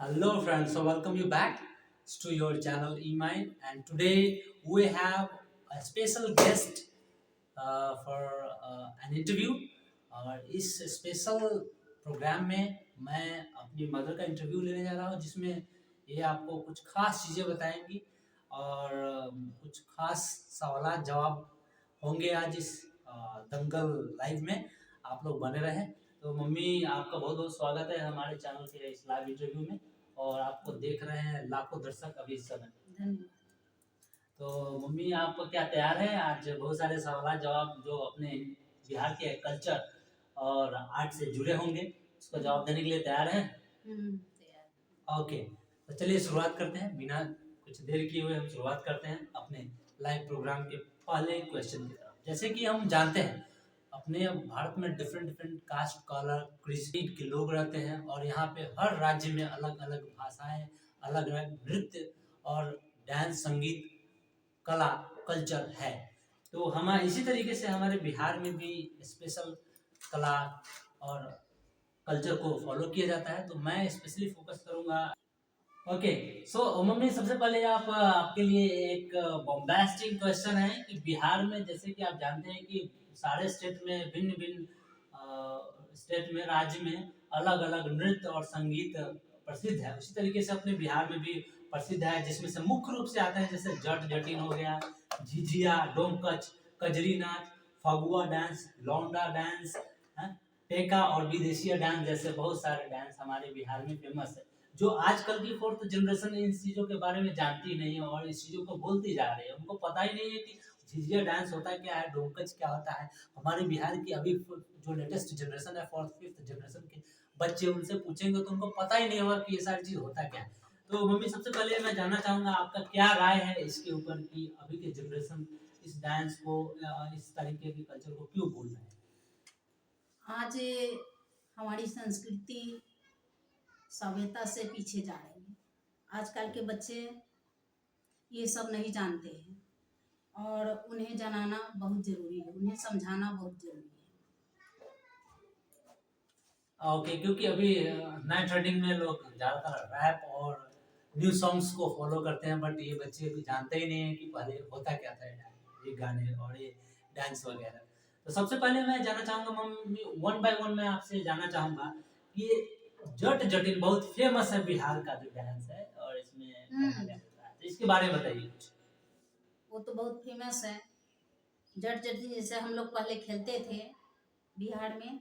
Hello friends, so welcome you back to your channel eMind, and today we have a special guest for an interview। और इस special programme में मैं अपनी mother का interview लेने जा रहा हूँ, जिसमें ये आपको कुछ खास चीज़ें बताएंगी और कुछ खास सवाल जवाब होंगे आज इस दंगल लाइव में। आप लोग बने रहें। तो मम्मी, आपका बहुत बहुत स्वागत है हमारे चैनल के इस लाइव इंटरव्यू में, और आपको देख रहे हैं लाखों दर्शक अभी इस समय। धन्यवाद। तो मम्मी, आप क्या तैयार हैं? आज बहुत सारे सवाल जवाब जो अपने बिहार के कल्चर और आर्ट से जुड़े होंगे, उसका जवाब देने के लिए तैयार हैं? तैयार। ओके, तो चलिए शुरुआत करते हैं। बिना कुछ देर किए हुए हम शुरुआत करते हैं अपने लाइव प्रोग्राम के पहले क्वेश्चन की तरफ। जैसे कि हम जानते हैं, अपने भारत में डिफरेंट डिफरेंट कास्ट, कलर, क्रिस्टीड के लोग रहते हैं, और यहाँ पे हर राज्य में अलग अलग भाषाएं, अलग अलग नृत्य और डांस, संगीत, कला, कल्चर है। तो हम इसी तरीके से हमारे बिहार में भी स्पेशल कला और कल्चर को फॉलो किया जाता है। तो मैं स्पेशली फोकस करूंगा। ओके, सो मम्मी, सबसे पहले आपके लिए एक बॉम्बास्टिक क्वेश्चन है कि बिहार में, जैसे कि आप जानते हैं कि सारे स्टेट में भिन्न भिन्न स्टेट में, राज्य में अलग अलग नृत्य और संगीत प्रसिद्ध है। उसी तरीके से अपने बिहार में भी प्रसिद्ध है, जिसमें से मुख्य रूप से आते हैं जैसे जट जटिन हो गया, झिझिया, डोमकच, कजरी नाच, फगुआ डांस, लौंडा डांस, टेका और विदेशिया डांस जैसे बहुत सारे डांस हमारे बिहार में फेमस है। जो आजकल की फोर्थ जनरेशन इन चीज़ों के बारे में जानती नहीं है और इस चीज़ों को बोलती जा रही है। उनको पता ही नहीं है कि झिझिया डांस होता क्या है, डोमकच क्या होता है। हमारे बिहार की अभी जो लेटेस्ट जनरेशन है, फोर्थ फिफ्थ जनरेशन के बच्चे, उनसे पूछेंगे तो उनको पता ही नहीं होगा कि ये सारी चीज़ होता क्या है। तो मम्मी, सबसे पहले मैं जानना चाहूँगा आपका क्या राय है इसके ऊपर कि अभी के जनरेशन इस डांस को, इस तरीके के कल्चर को क्यों भूल रहे हैं? आज हमारी संस्कृति सभ्यता से पीछे जा रही है। आजकल के बच्चे ये सब नहीं जानते हैं और उन्हें जनाना बहुत ज़रूरी है, उन्हें समझाना बहुत ज़रूरी है। ओके, क्योंकि अभी नए ट्रेंडिंग में लोग ज़्यादातर रैप और न्यू सॉन्ग्स को फॉलो करते हैं, बट ये बच्चे अभी जानते ही नहीं है कि पहले होता क्या था ये गाने और ये डांस वगैरह। तो सबसे पहले मैं जानना चाहूँगा मम्मी, वन बाय वन मैं आपसे जानना चाहूँगा कि ये जट जटिन बहुत फेमस है बिहार का जो डांस है, और इसमें गाना गाया जाता है, तो इसके बारे में बताइए कुछ। वो तो बहुत फेमस है। जट जटिन जैसे हम लोग पहले खेलते थे बिहार में,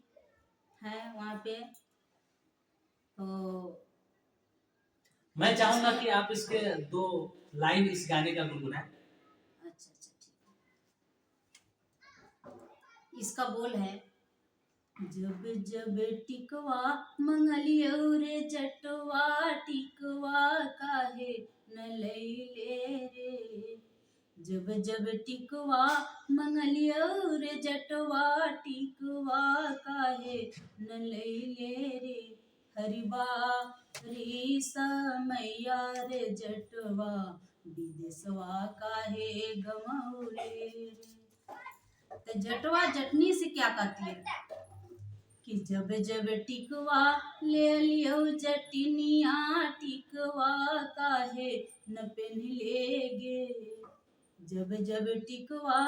है वहाँ पे। तो मैं चाहूँगा कि आप इसके दो लाइन इस गाने का गुनगुनाएं। अच्छा अच्छा, ठीक है। इसका बोल है, जब जब टिकवा मंगलियो रे जटवा, टिकवा काहे न लैले रे। जब जब टिकवा मंगलियो रे जटवा, टिकवा काहे न लैले रे। हरिबा री समैया रे जटवा, विदेशवा काहे गमौले रे। तो जटवा जटनी से क्या कहती है कि जब जब टिकवा ले लियो जटिनिया, टिकवा काहे न पहनलेगे। जब जब टिकवा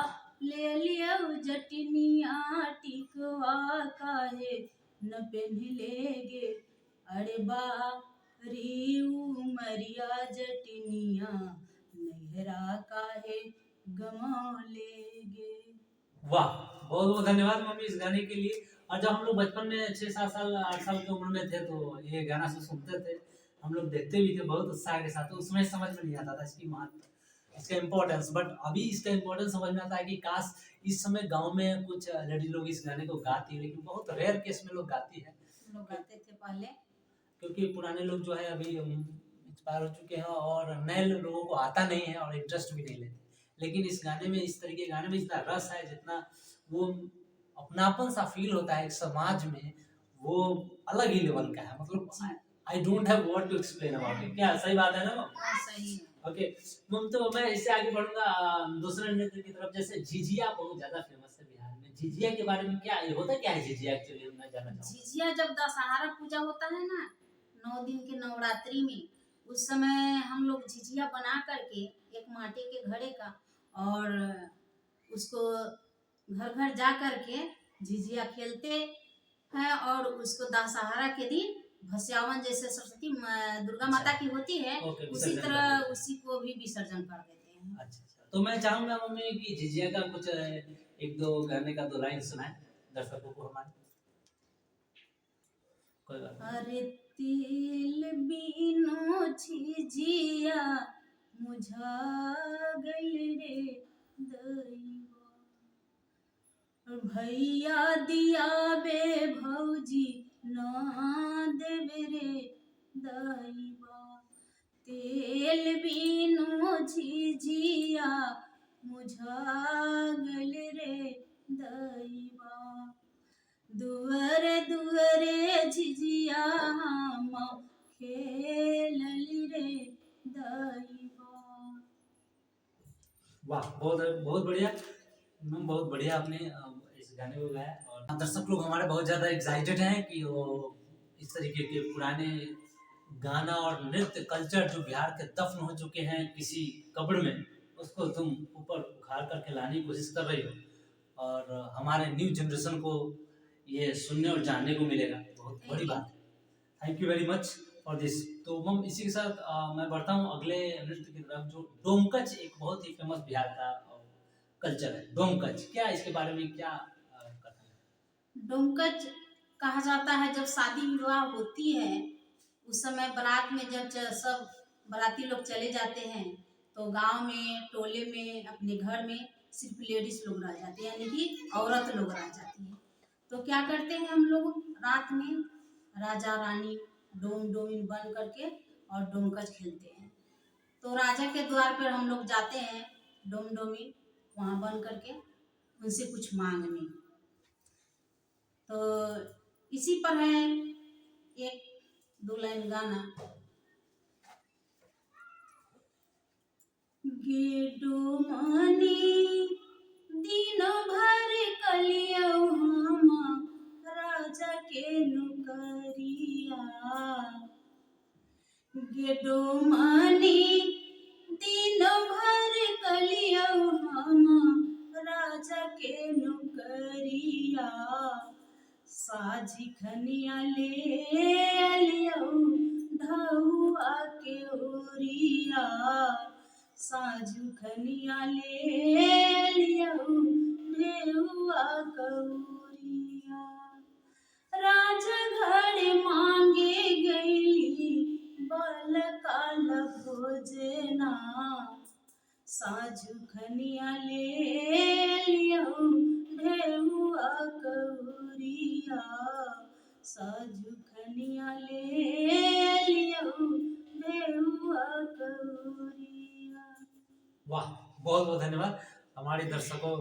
ले लियो जटिनिया, टिकवा काहे न पहनलेगे। अरे बारी उमरिया जटिनिया, नहरा काहे गमौलेगे। वाह, बहुत बहुत धन्यवाद मम्मी इस गाने के लिए। और जब हम लोग बचपन में 6-7 साल 8 साल की उम्र में थे, तो ये गाना से सुनते थे, हम लोग देखते भी थे बहुत उत्साह के साथ। तो उसमें समझ में नहीं आता था इसकी महत्व, इसका इम्पोर्टेंस। बट अभी इसका इम्पोर्टेंस समझ में आता है कि काश इस समय गांव में कुछ लेडी लोग इस गाने को गाती है, लेकिन बहुत रेयर केस में लोग गाती है। लोग गाते थे पहले, क्योंकि पुराने लोग जो है अभी एक्सपायर हो चुके हैं, और नए लोगों को आता नहीं है और इंटरेस्ट भी नहीं लेते। लेकिन इस गाने में, इस तरीके के गाने में इतना रस है, जितना वो अपनापन सा फील होता है एक समाज में, वो अलग ही लेवल का है। मतलब I don't have word to explain about it. क्या सही बात है ना? हाँ सही है। ओके मम, तो मैं इससे आगे बढ़ूंगा दूसरे नृत्य की तरफ। जैसे झिझिया बहुत ज्यादा फेमस है बिहार में। झिझिया के बारे में क्या, ये होता क्या है झिझिया एक्चुअली, मैं जानना चाहूंगा। झिझिया जब दशहरा पूजा होता है ना, 9 दिन के नवरात्रि में उस समय हम लोग झिझिया बना करके एक माटी के घड़े का, और उसको घर घर जा करके झिझिया खेलते हैं, और उसको दशहरा के दिन भस्यावन जैसे सरस्वती दुर्गा माता की होती है ओके, उसी विसर्जन कर तरह देते हैं। उसी को भी विसर्जन कर देते हैं। अच्छा अच्छा, तो मैं चाहूंगा मम्मी कि झिझिया का कुछ एक दो गाने का 2 लाइन सुनाए दर्शकों को हमारे। कोई बात नहीं। अरे तिल बिनु झिझिया मुझा गइल रे दैवा, भैया दिया बे भौजी ना देवे रे दैवा, तेल बिनु झिझिया मुझा गइल रे दैवा, दुअर दुअरे झिझिया हम खेलली रे दैवा। वाह, बहुत बहुत बढ़िया मैम, बहुत बढ़िया आपने इस गाने को गाया। और दर्शक लोग हमारे बहुत ज़्यादा एक्साइटेड हैं कि वो इस तरीके के पुराने गाना और नृत्य कल्चर जो बिहार के दफन हो चुके हैं किसी कब्र में, उसको तुम ऊपर उखाड़ करके लाने की कोशिश कर रही हो, और हमारे न्यू जनरेशन को ये सुनने और जानने को मिलेगा, बहुत बड़ी बात है। Thank you very much for this. तो मम इसी के साथ मैं बढ़ता हूँ अगले नृत्य की तरफ, जो डोमकच एक बहुत ही फेमस बिहार का कल्चर है। डोमकच क्या, इसके बारे में क्या कथन है? डोमकच कहा जाता है जब शादी विवाह होती है उस समय बारात में जब सब बाराती लोग चले जाते हैं तो गांव में टोले में अपने घर में सिर्फ लेडीज लोग रह जाते हैं, यानी कि औरत लोग रह जाती है। तो क्या करते हैं हम लोग रात में राजा रानी डोम डोमिन बन करके और डोमकच खेलते हैं। तो राजा के द्वार पर हम लोग जाते हैं डोम डोमिन वहाँ बन करके उनसे कुछ मांगने। तो इसी पर है एक 2 लाइन गाना। गे डोमनी दिन भर कलियौ हम राजा के नुकरिया, गे डोमनी दिन भर कलियौ हम राजा के नुकरिया, साझी खनिया ले अलियौ ढौआ के ओरिया, साझू खनिया ले अलियौ ढेउआ कौरिया, राजघर मांगे गईली बल काल भोजना, साझू खनिया ले अलियौ ढेउआ कौरिया, साझू खनिया ले अलियौ ढेउआ कौरिया। वाह, बहुत बहुत धन्यवाद हमारे दर्शकों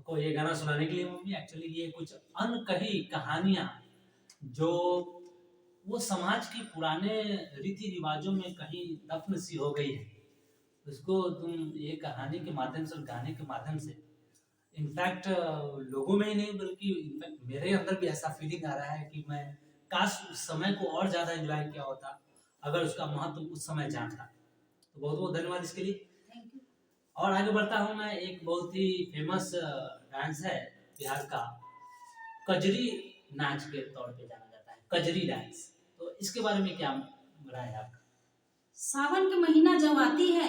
को ये गाना सुनाने के लिए मम्मी। एक्चुअली ये कुछ अनकही कहानियाँ जो वो समाज की पुराने रीति रिवाजों में कहीं दफन सी हो गई है, उसको तुम ये कहानी के माध्यम से, गाने के माध्यम से, इनफैक्ट लोगों में ही नहीं बल्कि इनफैक्ट मेरे अंदर भी ऐसा फीलिंग आ रहा है कि मैं काश उस समय को और ज़्यादा एंजॉय किया होता अगर उसका महत्व उस समय जानता। तो बहुत बहुत धन्यवाद इसके लिए। Thank you. और आगे बढ़ता हूँ मैं। एक बहुत ही फेमस डांस है बिहार का, कजरी नाच के तौर पे जाना जाता है, कजरी डांस। तो इसके बारे में क्या राय है आपका? सावन के महीना जब आती है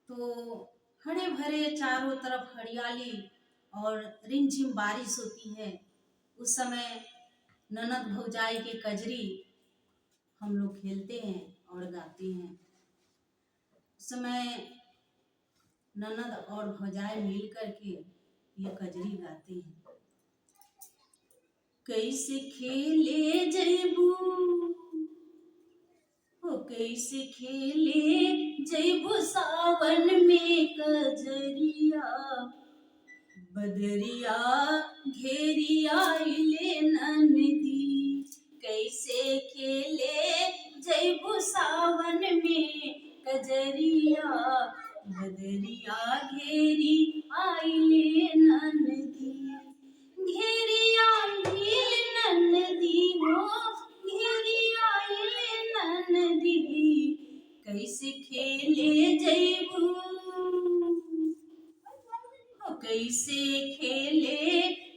तो हरे भरे चारों तरफ हरियाली और रिमझिम बारिश होती है। उस समय ननद भौजाई के कजरी हम लोग खेलते हैं और गाते हैं। उस समय ननद और भौजाई मिल करके ये कजरी गाते हैं। कैसे खेले जैबू हो, कैसे खेले जैबू सावन में कजरिया, बदरिया घेरिया ले ननदी, कैसे खेले जैबू सावन में कजरिया, बदरिया घेरी आइले ननदी, घेरी आइले ननदी हो, घेरी खेले जैबू, कैसे खेले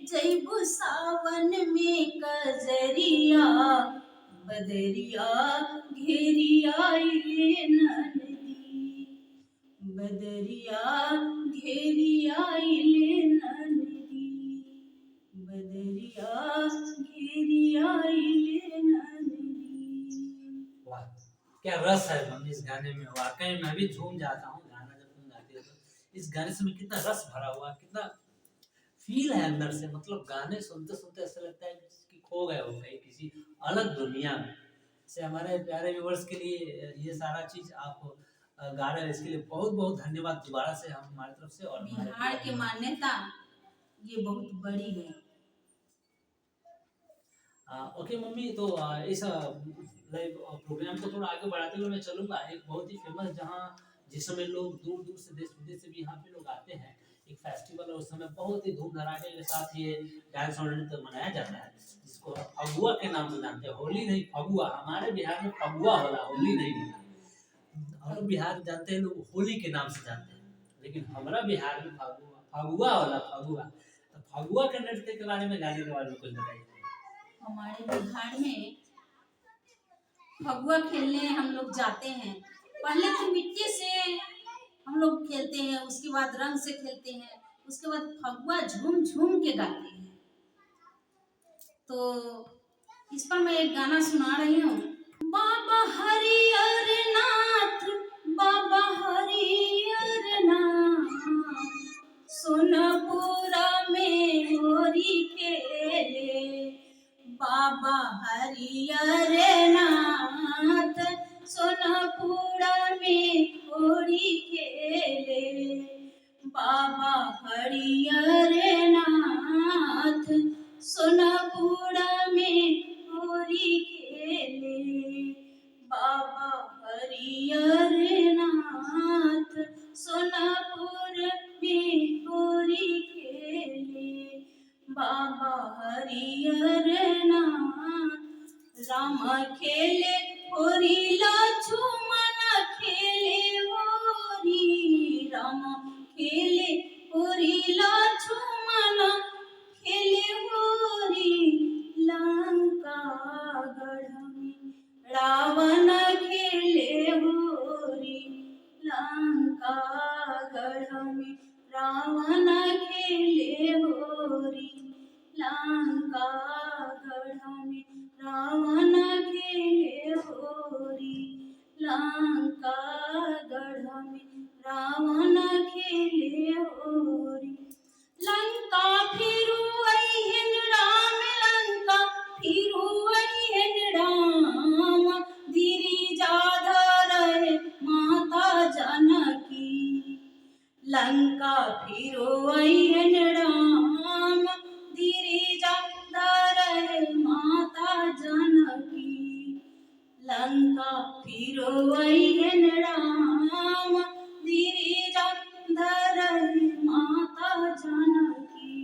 जैबू सावन में कजरिया, बदरिया घेरिया ये ननदी, बदरिया घेरिया ये ननदी, बदरिया घेरिया ये ननदी। वाह, क्या रस है मम्मी इस गाने में। वाकई मैं भी झूम जाता हूँ गाना जब तुम गाती हो तो। इस गाने से में कितना रस भरा हुआ, कितना फील है अंदर से। मतलब गाने सुनते सुनते ऐसा लगता है कि खो गए हो कहीं किसी अलग दुनिया में। से हमारे प्यारे व्यूवर्स के लिए ये सारा चीज आप गा रहे हैं, इसके लिए बहुत बहुत धन्यवाद दोबारा से हम हमारी तरफ से। और बिहार की मान्यता ये बहुत बड़ी है। ओके मम्मी, तो इस लाइव प्रोग्राम को थोड़ा आगे बढ़ाते हुए मैं चलूंगा। एक बहुत ही फेमस, जहाँ जिस समय लोग दूर दूर से, देश विदेश से भी यहाँ पे लोग आते हैं, एक फेस्टिवल है उस समय बहुत ही धूम धड़ाके के साथ ये डांस और नृत्य मनाया जाता है, जिसको फगुआ के नाम से जानते हैं। होली नहीं, फगुआ। हमारे बिहार में फगुआ होला, होली नहीं। और बिहार जानते हैं लोग होली के नाम से जानते हैं, लेकिन हमारा बिहार में फगुआ फगुआ होला, फगुआ। तो फगुआ के नृत्य के बारे में, गाने के बारे में कुछ बताइए। हमारे बिहार में फगुआ खेलने हम लोग जाते हैं। पहले तो मिट्टी से हम लोग खेलते हैं, उसके बाद रंग से खेलते हैं, उसके बाद फगुआ झूम झूम के गाते हैं। तो इस पर मैं एक गाना सुना रही हूँ। बाबा हरिहर नाथ, बाबा हरिहर नाथ, सोनपुरा में होरी खेले, बाबा हरिहर नाथ, सोनपुरा में होरी खेले, बाबा हरिहर नाथ, सोनपुरा में होरी खेले, बाबा हरिहर नाथ, सोनपुर में होरी खेले, बाबा हरिहर नाथ। राम खेले होरी, लक्ष्मण खेले होरी, राम खेले होरी, लक्ष्मण खेले होरी, लंका गढ़ में रावण खेले होरी, लंका गढ़ में रावण खेले होरी, लंका गढ़ में रावण खेले होरी, लंका गढ़ में रावण खेले होरी। लंका फिरू अइहन राम, लंका फिरू अइहन राम, धीरी जाधर माता जानकी, लंका फिरू अइहन राम, धीरी जाधर माता जानकी, लंका फिरू अइहन राम, धीरी जाधर माता जानकी,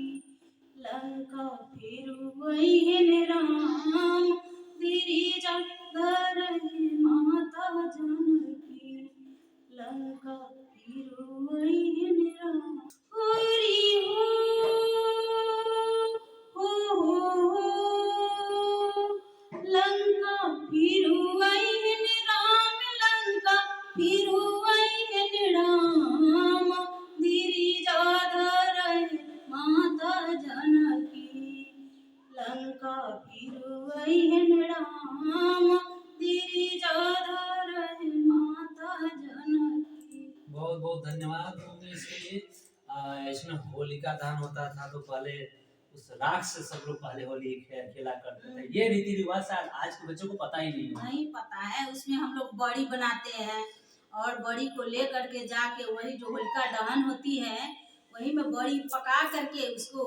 लंका फिरू अइहन राम, धीरी जाधर माता जानकी, लंका फिरू अइहन राम। होरी हो, लंका फिरू अइहन राम, लंका फिरू अइहन राम, धीरी जाधर माता जानकी, लंका फिरू अइहन राम, धीरी जाधर माता जानकी। बहुत बहुत धन्यवाद मम्मी इसके लिए। इसमें होलिका दहन होता था तो पहले उस राख से सब लोग पहले होली खेला करते थे। ये रीति रिवाज शायद आज के बच्चों को पता ही नहीं है। नहीं पता है। उसमें हम लोग बड़ी बनाते हैं और बड़ी को ले करके जाके वही जो होलिका दहन होती है वही में बड़ी पका करके उसको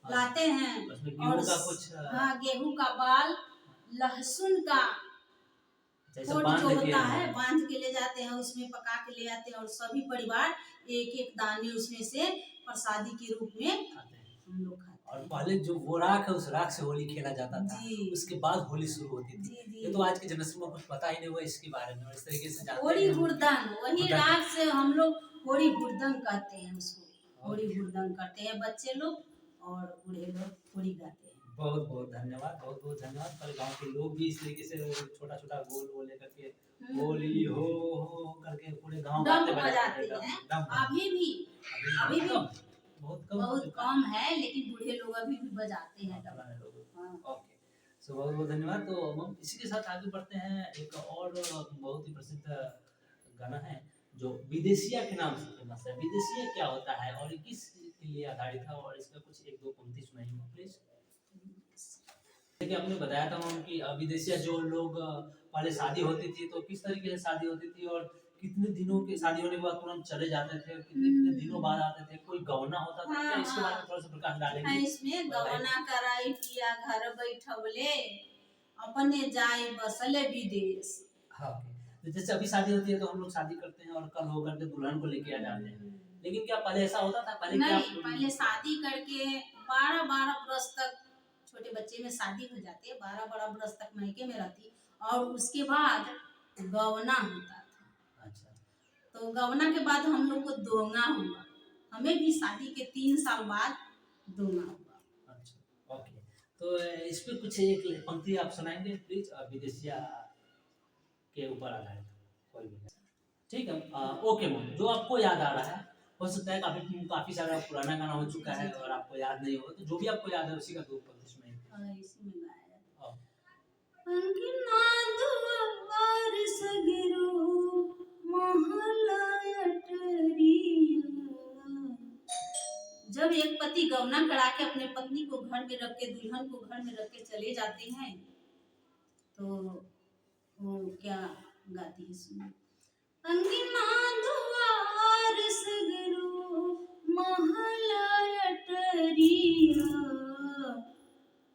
लाते हैं। उसमें गेहूं का कुछ हाँ, गेहूं का बाल, लहसुन का कोट जो होता है बांध के ले जाते हैं, उसमें पका के ले आते हैं और सभी परिवार एक एक दाने उसमें से प्रसादी के रूप में हम लोग खाते हैं। और पहले जो वो राख है उस राख से होली खेला जाता था, जी उसके बाद होली शुरू होती थी। जी ये जी। तो आज के जनरेशन को कुछ पता ही नहीं हुआ इसके बारे में, और इस तरीके से जानते होली हैं हम कि हुड़दंग, वही हुड़दंग। राग से हम लोग होली हुड़दंग कहते हैं उसको। होली ओके, हुड़दंग करते हैं बच्चे लोग और बूढ़े लोग होली गाते हैं। बहुत बहुत धन्यवाद, बहुत बहुत धन्यवाद। पर गांव के लोग भी इस तरीके से छोटा छोटा गोल गोल लेकर के होली हो करके पूरे गांव गाते डंप बजाते थे। बजाते हैं डम अभी भी। अभी भी बहुत कम हो बहुत चुका कम है, लेकिन बूढ़े लोग अभी भी बजाते हैं डंप। पुराने लोग। हाँ। ओके, सो बहुत बहुत धन्यवाद। तो हम इसी के साथ आगे बढ़ते हैं। एक और बहुत ही प्रसिद्ध गाना है जो विदेशिया के नाम से फेमस है। विदेशिया क्या होता है और ये किस के लिए आधारित है, और इसका कुछ एक दो पंक्ति सुनाइए प्लीज। जैसे कि आपने बताया था हम कि विदेशिया जो लोग पहले शादी होती थी तो किस तरीके से शादी होती थी, और कितने दिनों की शादी होने के बाद तुरंत चले जाते थे, और कितने कितने दिनों बाद आते थे, कोई गौना होता था क्या? हाँ इसके बारे हाँ में थोड़ा सा प्रकाश है, डालेंगे? इसमें और लाइक गवना कराई पिया घर बैठवले अपने जाए बसले विदेश। हाँ, ओके। तो जैसे अभी शादी होती है तो हम लोग शादी करते हैं और कल होकर के दुल्हन को लेके आ जाते हैं, लेकिन क्या पहले ऐसा होता था? पहले क्या नहीं, पहले शादी करके 12-12 बरस तक छोटे बच्चे में शादी हो जाती है, 12-12 बरस तक मायके में रहती, और उसके बाद गवना होता था। अच्छा, तो गवना के बाद हम लोग को दोंगा हुआ। हमें भी शादी के 3 साल बाद दोंगा हुआ। अच्छा, ओके। तो इस पे कुछ एक पंक्ति आप सुनाएंगे प्लीज, विदेशिया के ऊपर आधारित कोई भी। ठीक है, ओके मैम, जो आपको याद आ रहा है, हो सकता है काफी काफी सारा पुराना गाना हो चुका है और आपको याद नहीं होगा, तो जो भी आपको याद है उसी का दो पंक्ति सुनाइए। इसी में गाया जाता हाँ, है। अंगना दुआर सगरो महला अटरिया। जब एक पति गवना करा के अपने पत्नी को घर में रख के, दुल्हन को घर में रख के चले जाते हैं, तो वो क्या गाती है सुनो। अंगना दुआर सगरो महला अटरिया,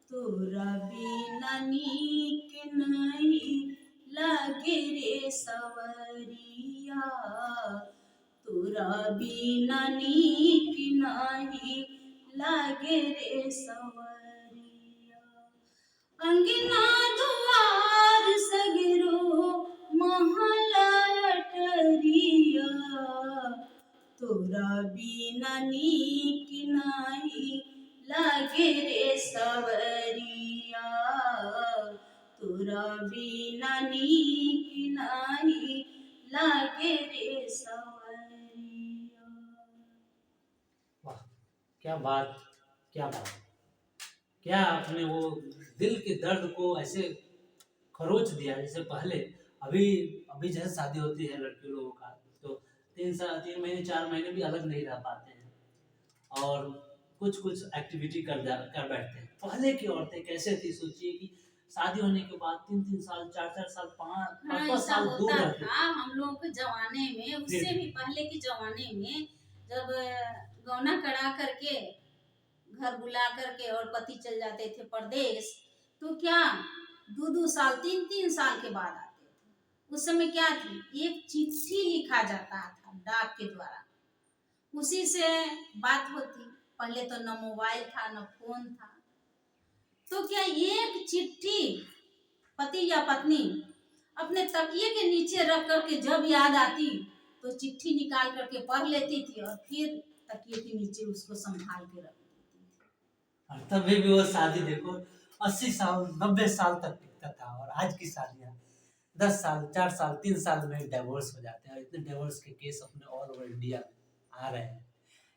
तोरा बिना नीक नहीं लागे रे सवरिया, तोरा बिना नीक नहीं लागे रे सवरिया। अंगना दुआर सगरो महला अटरिया, तोरा बिना नीक नहीं लागे रे सवरिया, तोरा बिना नीक नहीं लागे रे सवरिया। वाह, क्या बात, क्या बात, क्या आपने वो दिल के दर्द को ऐसे खरोच दिया। जैसे पहले अभी अभी जैसे शादी होती है लड़की लोगों का, तो 3 महीने 4 महीने भी अलग नहीं रह पाते हैं और कुछ कुछ एक्टिविटी कर बैठते हैं। पहले की औरतें कैसे थी, सोचिए कि शादी होने के बाद 3-3 साल 4-4 साल 5-5 हाँ, ऐसा साल दूर होता रहते था हम लोग के जमाने में। उससे भी पहले के जमाने में जब गौना करा करके घर बुला करके और पति चल जाते थे परदेश, तो क्या 2-2 साल 3-3 साल के बाद आते थे। उस समय क्या थी, एक चिट्ठी लिखा जाता था डाक के द्वारा, उसी से बात होती। पहले तो न मोबाइल था न फोन था, तो क्या एक चिट्ठी पति या पत्नी अपने तकिए के नीचे रख करके जब याद आती तो चिट्ठी निकाल करके पढ़ लेती थी और फिर तकिए के नीचे उसको संभाल के रख देती थी। और तभी भी वो शादी देखो 80 साल 90 साल तक टिकता था, और आज की शादियां 10 साल 4 साल 3 साल में डिवोर्स हो जाते हैं, और इतने डिवोर्स के केस अपने ऑल ओवर इंडिया में आ रहे हैं।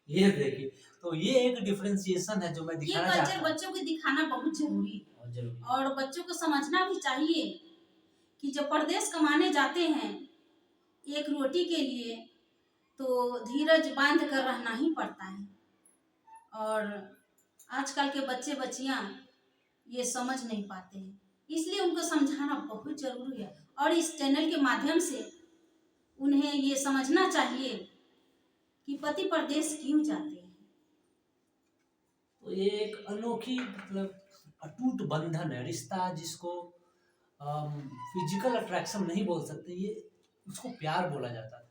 ये देखिए, तो ये एक डिफरेंशिएशन है जो मैं ये दिखाना कल्चर चाहता हूँ। बच्चों को दिखाना बहुत जरूरी है, और जरूरी और बच्चों को समझना भी चाहिए कि जब परदेश कमाने जाते हैं एक रोटी के लिए, तो धीरज बांध कर रहना ही पड़ता है। और आजकल के बच्चे बच्चियां ये समझ नहीं पाते हैं, इसलिए उनको समझाना बहुत जरूरी है। और इस चैनल के माध्यम से उन्हें ये समझना चाहिए कि पति परदेश क्यों जाते हैं। तो ये एक अनोखी मतलब अटूट बंधन है, रिश्ता जिसको फिजिकल अट्रैक्शन नहीं बोल सकते, ये उसको प्यार बोला जाता था।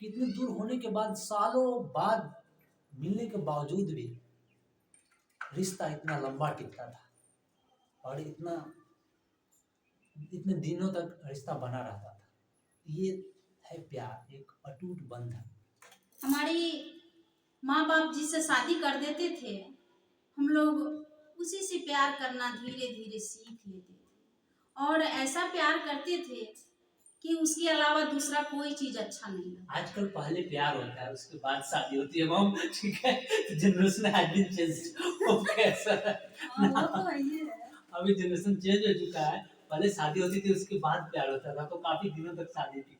कि इतने दूर होने के बाद, सालों बाद मिलने के बावजूद भी रिश्ता इतना लंबा टिकता था और इतने दिनों तक रिश्ता बना रहता था। ये है प्यार, एक अटूट बंधन। हमारी माँ बाप जिससे शादी कर देते थे, हम लोग उसी से प्यार करना धीरे धीरे सीख लेते थे और ऐसा प्यार करते थे कि उसके अलावा दूसरा कोई चीज अच्छा नहीं लगता। आजकल पहले प्यार होता है, उसके बाद शादी होती है मॉम, ठीक है। जनरेशन हैज बीन चेंज्ड, वो कैसा है हाँ, वो ना। तो है ही है। अभी जनरेशन चेंज हो चुका है। पहले शादी होती थी, उसके बाद प्यार होता था, तो काफी दिनों तक शादी थी।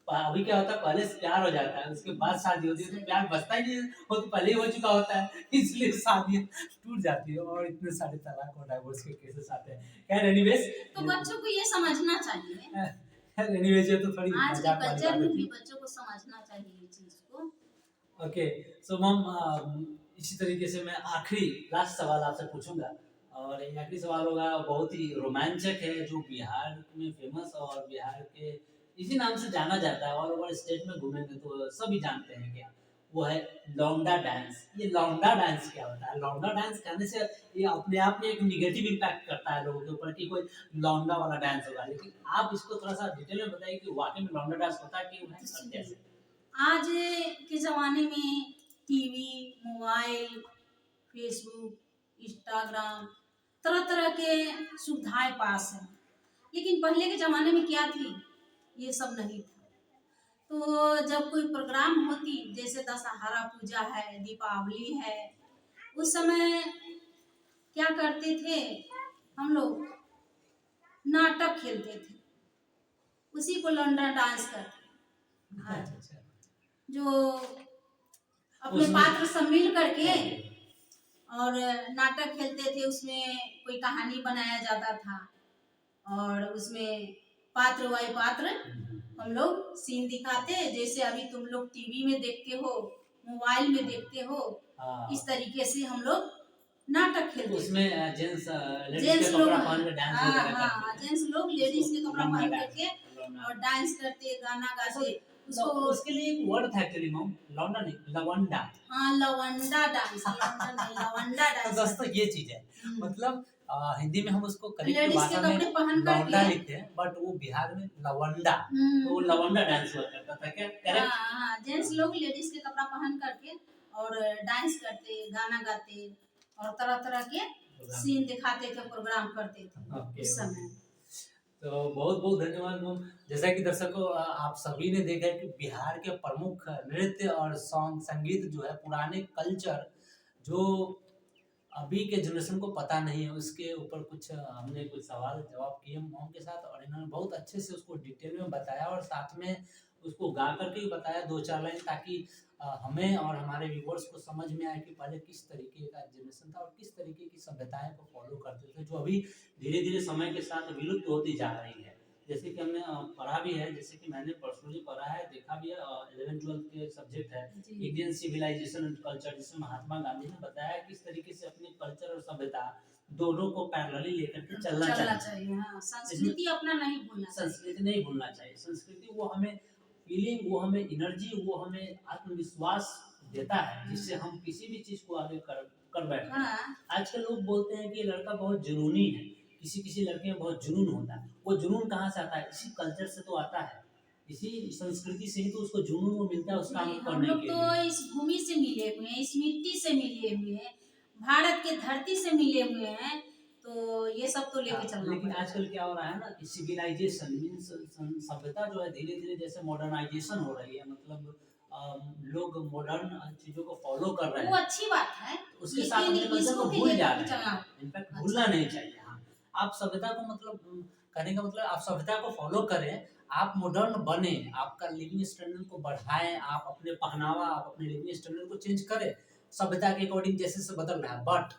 अभी क्या होता है, पहले से प्यार हो जाता है, उसके बाद शादी होती है, तो प्यार बचता ही नहीं है, वो तो पहले ही हो चुका होता है, इसलिए शादी टूट जाती है और इतने सारे तलाक और डाइवोर्स के केसेस आते हैं। खैर एनीवेज, तो बच्चों को ये समझना चाहिए, खैर एनीवेज, ये तो थोड़ी आज के मजाक वाली कल्चर बात में होती भी है। बच्चों को समझना चाहिए ये चीज को। ओके, सो मम, इसी तरीके से मैं आखिरी लास्ट सवाल आपसे पूछूंगा, और ये आखिरी सवाल होगा, बहुत ही रोमांचक है, जो बिहार में फेमस और बिहार के इसी नाम से जाना जाता है, और ओवर स्टेट में घूमेंगे तो सभी जानते हैं क्या, वो है लौंडा डांस। ये लौंडा डांस क्या होता है? लौंडा डांस करने से ये अपने आप में एक निगेटिव इम्पैक्ट करता है लोगों के ऊपर कि कोई लौंडा वाला डांस होगा, लेकिन आप इसको थोड़ा सा डिटेल में बताइए कि वाकई में लौंडा डांस होता है क्यों है और कैसे? आज के ज़माने में टीवी, मोबाइल, फेसबुक, इंस्टाग्राम, तरह तरह के सुविधाएं पास हैं, लेकिन पहले के ज़माने में क्या थी, ये सब नहीं था। तो जब कोई प्रोग्राम होती, जैसे दशहरा पूजा है, दीपावली है, उस समय क्या करते थे, हम लोग नाटक खेलते थे, उसी को लौंडा डांस करते। आज अच्छा, जो अपने उसमें पात्र सब मिल करके और नाटक खेलते थे, उसमें कोई कहानी बनाया जाता था और उसमें पात्र वाई पात्र हम लोग सीन दिखाते, जैसे अभी तुम लोग टीवी में देखते हो, मोबाइल में देखते हो, इस तरीके से हम लोग नाटक खेलते थे। उसमें जेंट्स लेडीज जेंट्स के लोग, कपड़ा पहन के डांस हाँ वगैरह हाँ, करते जेंट्स लोग लेडीज के कपड़ा लौंडा पहन डांस, करके लौंडा। और डांस करते, गाना गाते तो उसको। उसके लिए एक वर्ड था एक्चुअली मॉम, लौंडा नहीं, लवंडा। हाँ, लवंडा डांस, लौंडा नहीं, लवंडा तो डांस दोस्तों ये चीज है, मतलब हिंदी में हम उसको करेक्ट लेडीज के भाषा में कपड़े पहन लौंडा करके। लिखते हैं, बट वो बिहार में लवंडा, तो वो लवंडा डांस हुआ करता था क्या, करेक्ट? हाँ हाँ, जेंट्स लोग लेडीज के कपड़ा पहन करके और डांस करते, गाना गाते और तरह तरह के सीन दिखाते थे, प्रोग्राम करते थे उस समय। तो बहुत बहुत धन्यवाद मैम। जैसा कि दर्शकों, आप सभी ने देखा है कि बिहार के प्रमुख नृत्य और सॉन्ग संगीत जो है, पुराने कल्चर जो अभी के जनरेशन को पता नहीं है, उसके ऊपर कुछ हमने कुछ सवाल जवाब किए मॉम के साथ, और इन्होंने बहुत अच्छे से उसको डिटेल में बताया और साथ में उसको गा करके ही बताया दो चार लाइन, ताकि हमें और हमारे व्यूवर्स को समझ में आए कि पहले किस तरीके का जनरेशन था और किस तरीके की सभ्यताएं को फॉलो करते थे, जो अभी धीरे धीरे समय के साथ विलुप्त होती जा रही है। जैसे कि हमने पढ़ा भी है, जैसे कि मैंने पर्सनली पढ़ा है, देखा भी है, 11th-12th के सब्जेक्ट है इंडियन सिविलाइजेशन एंड कल्चर, जिसमें महात्मा गांधी ने बताया किस तरीके से अपने कल्चर और सभ्यता दोनों को पैरेलली लेकर के चलना चाहिए। हाँ, संस्कृति अपना नहीं भूलना चाहिए। संस्कृति नहीं भूलना चाहिए। संस्कृति वो हमें फीलिंग, वो हमें एनर्जी, वो हमें आत्मविश्वास देता है, जिससे हम किसी भी चीज को आगे कर बैठते हैं। हाँ, आजकल लोग बोलते हैं कि ये लड़का बहुत जुनूनी है, किसी किसी लड़के में बहुत जुनून होता है। वो जुनून कहाँ से आता है? इसी कल्चर से तो आता है, इसी संस्कृति से ही तो उसको जुनून वो मिलता है उस काम नहीं, को हम करने लोग के तो लिए। इस भूमि से मिले हुए हैं, इस मिट्टी से मिले हुए हैं, भारत के धरती से मिले हुए हैं, तो ये सब तो लेके चलना लेकिन पड़ेगा। आजकल क्या हो रहा है ना कि सिविलाइजेशन मीन्स सभ्यता जो है धीरे धीरे जैसे मॉडर्नाइजेशन हो रही है, मतलब लोग मॉडर्न चीजों को फॉलो कर रहे वो हैं, अच्छी बात है, उसके साथ अपने लेकिन कल्चर इसको को भी भूल जा लेकर रहे के हैं। चलना। इनफैक्ट भूलना नहीं चाहिए। हाँ, आप सभ्यता को मतलब कहने का मतलब आप सभ्यता को फॉलो करें, आप मॉडर्न बने, आपका लिविंग स्टैंडर्ड को बढ़ाएं, आप अपने पहनावा, आप अपने लिविंग स्टैंडर्ड को चेंज करें सभ्यता के अकॉर्डिंग जैसे से बदल रहा है, but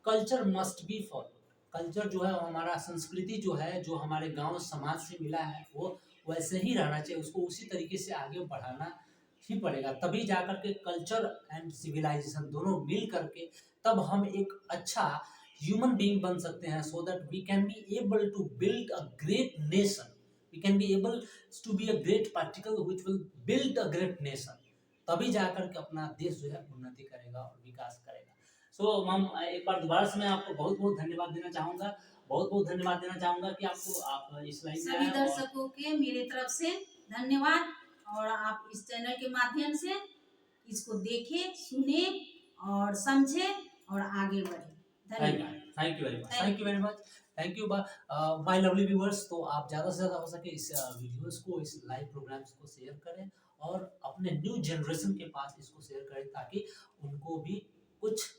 culture must be follow. Culture जो है हमारा, संस्कृति जो है, जो हमारे गांव समाज से मिला है, वो वैसे ही रहना चाहिए, उसको उसी तरीके से आगे बढ़ाना ही पड़ेगा, तभी जाकर के कल्चर एंड सिविलाइजेशन दोनों मिल करके तब हम एक अच्छा ह्यूमन बीइंग बन सकते हैं, so that we can be able to build a great nation, we can be able to be a great particle which will build a great nation, तभी जाकर के अपना देश जो है उन्नति करेगा और विकास करेगा। सो मैम एक बार दोबारा से मैं आपको बहुत बहुत धन्यवाद देना चाहूँगा, बहुत बहुत धन्यवाद देना चाहूँगा कि आपको आप इस लाइन में सभी आए और दर्शकों के मेरे तरफ से धन्यवाद। और आप इस चैनल के माध्यम से इसको देखें, सुने और समझे और आगे बढ़े। धन्यवाद। Thank you very much, Thank thank you very much, thank you my lovely viewers. तो आप ज़्यादा से ज़्यादा हो सके इस वीडियोस को, इस लाइव प्रोग्राम्स को शेयर करें और अपने न्यू जनरेशन के पास इसको शेयर करें ताकि उनको भी कुछ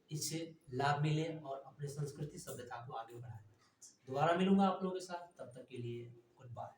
इससे लाभ मिले और अपनी संस्कृति सभ्यता को आगे बढ़ाएं। दोबारा मिलूंगा आप लोगों के साथ, तब तक के लिए गुड बाय।